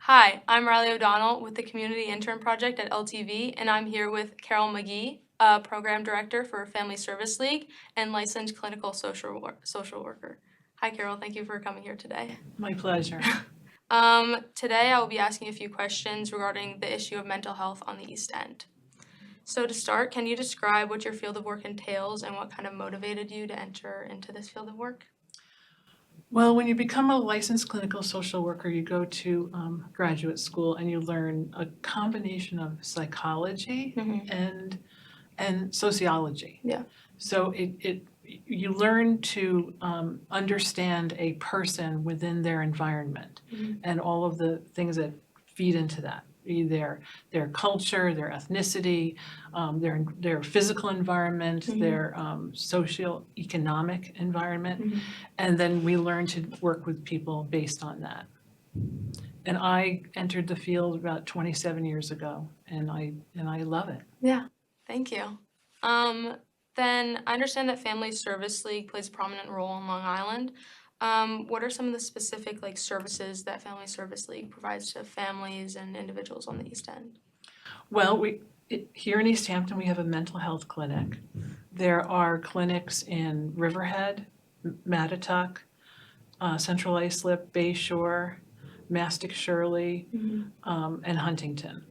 Hi, I'm Ryleigh O'Donnell with the Community Intern Project at LTV, and I'm here with Carol Magee, Program Director for Family Service League and licensed clinical social worker. Hi, Carol. Thank you for coming here today. My pleasure. Today I will be asking a few questions regarding the issue of mental health on the East End. So to start, can you describe what your field of work entails and what kind of motivated you to enter into this field of work? Well, when you become a licensed clinical social worker, you go to graduate school and you learn a combination of psychology and sociology. Yeah. So you learn to understand a person within their environment and all of the things that feed into that. Their culture, their ethnicity, their physical environment, their socio-economic environment, and then we learn to work with people based on that. And I entered the field about 27 years ago, and I love it. Yeah, thank you. Then I understand that Family Service League plays a prominent role in Long Island. What are some of the specific services that Family Service League provides to families and individuals on the East End? Well, here in East Hampton, we have a mental health clinic. There are clinics in Riverhead, Mattituck, Central Islip, Bayshore, Mastic Shirley, and Huntington.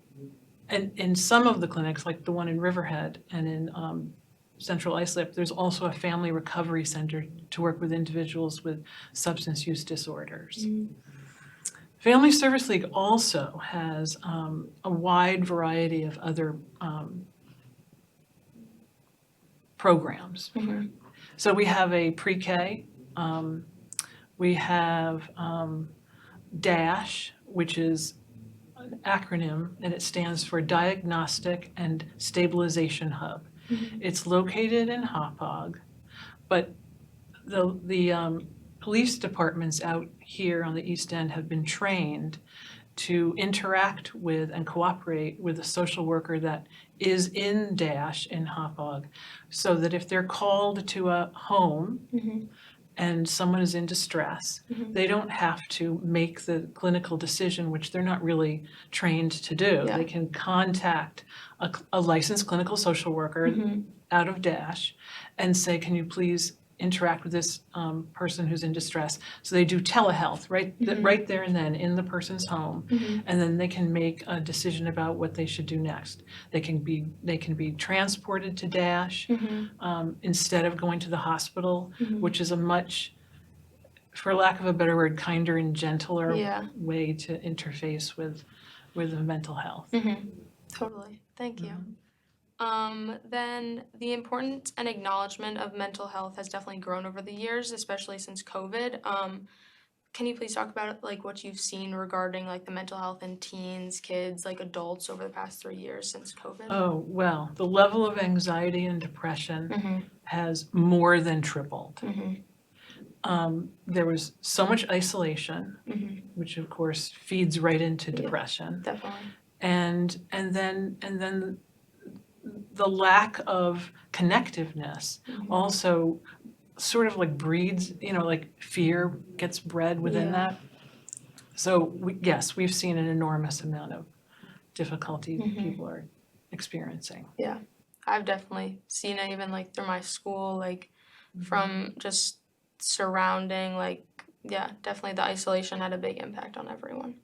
And in some of the clinics, like the one in Riverhead and in Central Islip, there's also a family recovery center to work with individuals with substance use disorders. Family Service League also has a wide variety of other programs. So we have a pre-K, we have DASH, which is an acronym, and it stands for Diagnostic and Stabilization Hub. It's located in Hauppauge, but the police departments out here on the East End have been trained to interact with and cooperate with a social worker that is in DASH in Hauppauge, so that if they're called to a home and someone is in distress, they don't have to make the clinical decision, which they're not really trained to do. Yeah. They can contact a licensed clinical social worker out of DASH and say, can you please interact with this person who's in distress? So they do telehealth right there and then in the person's home, and then they can make a decision about what they should do next. They can be transported to DASH instead of going to the hospital, which is a much, for lack of a better word, kinder and gentler way to interface with the mental health. Totally. Thank you. Then the importance and acknowledgement of mental health has definitely grown over the years, especially since COVID. Can you please talk about what you've seen regarding the mental health in teens, kids, adults over the past 3 years since COVID? Oh, well, the level of anxiety and depression has more than tripled. There was so much isolation, which of course feeds right into depression. Definitely. And then the lack of connectiveness also sort of breeds, fear gets bred within that. So we've seen an enormous amount of difficulty people are experiencing. Yeah, I've definitely seen it even through my school, from just surrounding, definitely the isolation had a big impact on everyone.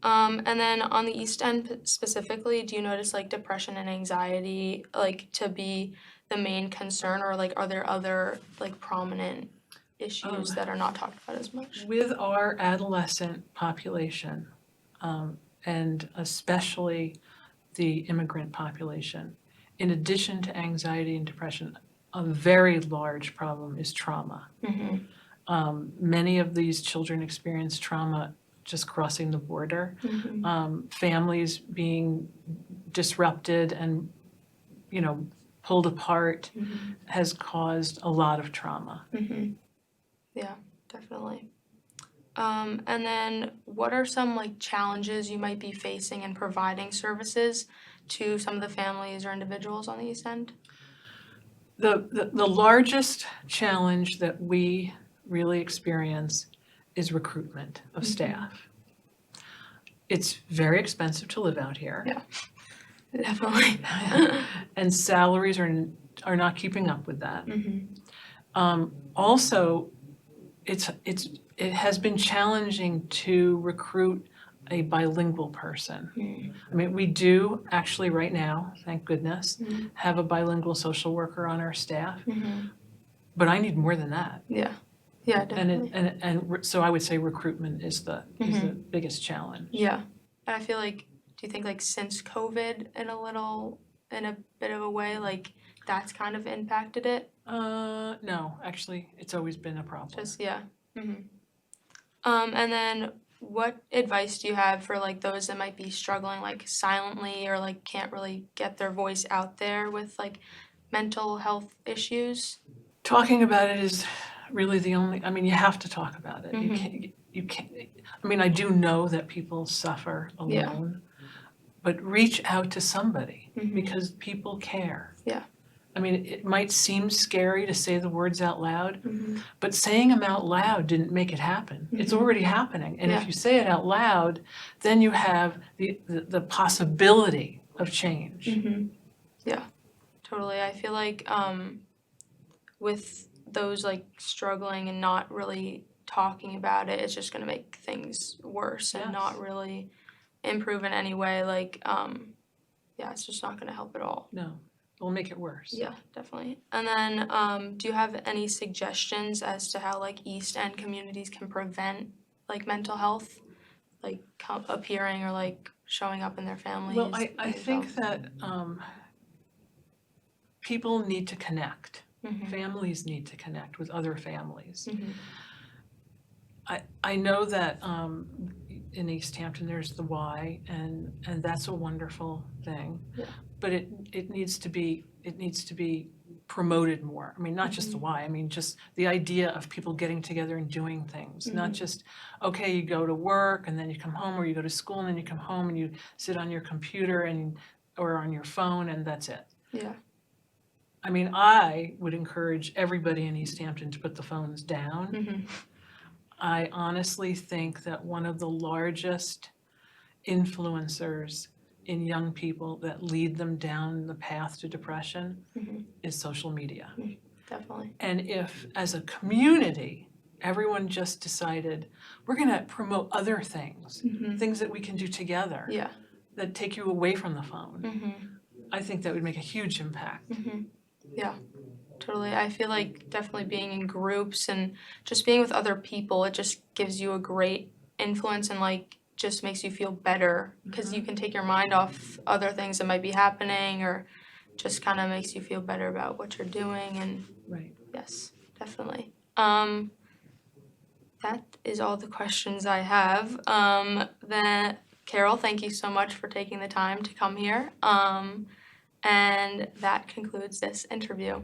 And then on the East End specifically, do you notice depression and anxiety to be the main concern, or are there other prominent issues that are not talked about as much? With our adolescent population, and especially the immigrant population, in addition to anxiety and depression, a very large problem is trauma. Many of these children experience trauma just crossing the border. Families being disrupted and pulled apart has caused a lot of trauma. Yeah, definitely. And then what are some challenges you might be facing in providing services to some of the families or individuals on the East End? The largest challenge that we really experience is recruitment of staff. it's very expensive to live out here. Yeah. Definitely. And salaries are not keeping up with that. Also, it has been challenging to recruit a bilingual person. I mean, we do actually right now, thank goodness, have a bilingual social worker on our staff, but I need more than that. Yeah, definitely. And so I would say recruitment is the biggest challenge. Yeah, and I feel like, do you think like since COVID in a bit of a way, like that's kind of impacted it? No, actually, it's always been a problem. Just, yeah. And then what advice do you have for like those that might be struggling like silently or like can't really get their voice out there with like mental health issues? Talking about it is really the only, I mean, you have to talk about it. You can't, I mean, I do know that people suffer alone, but reach out to somebody because people care. Yeah. I mean, it might seem scary to say the words out loud, but saying them out loud didn't make it happen. It's already happening. And if you say it out loud, then you have the possibility of change. Yeah, totally. I feel like with those like struggling and not really talking about it, it's just gonna make things worse and not really improve in any way. Like, it's just not gonna help at all. No. It'll make it worse. Yeah, definitely. And then, do you have any suggestions as to how like East End communities can prevent like mental health, like appearing or like showing up in their families? Well, I think that people need to connect. Families need to connect with other families. I know that in East Hampton there's the Y, and that's a wonderful thing. Yeah. But it needs to be promoted more. I mean, not just the Y. I mean, just the idea of people getting together and doing things. Not just, okay, you go to work and then you come home, or you go to school and then you come home and you sit on your computer or on your phone and that's it. Yeah. I mean, I would encourage everybody in East Hampton to put the phones down. I honestly think that one of the largest influencers in young people that lead them down the path to depression is social media. Definitely. And if, as a community, everyone just decided, we're gonna promote other things, things that we can do together that take you away from the phone, I think that would make a huge impact. Yeah, totally. I feel like definitely being in groups and just being with other people, it just gives you a great influence and like just makes you feel better because you can take your mind off other things that might be happening or just kind of makes you feel better about what you're doing. And yes, definitely. That is all the questions I have. Then Carol, thank you so much for taking the time to come here. And that concludes this interview.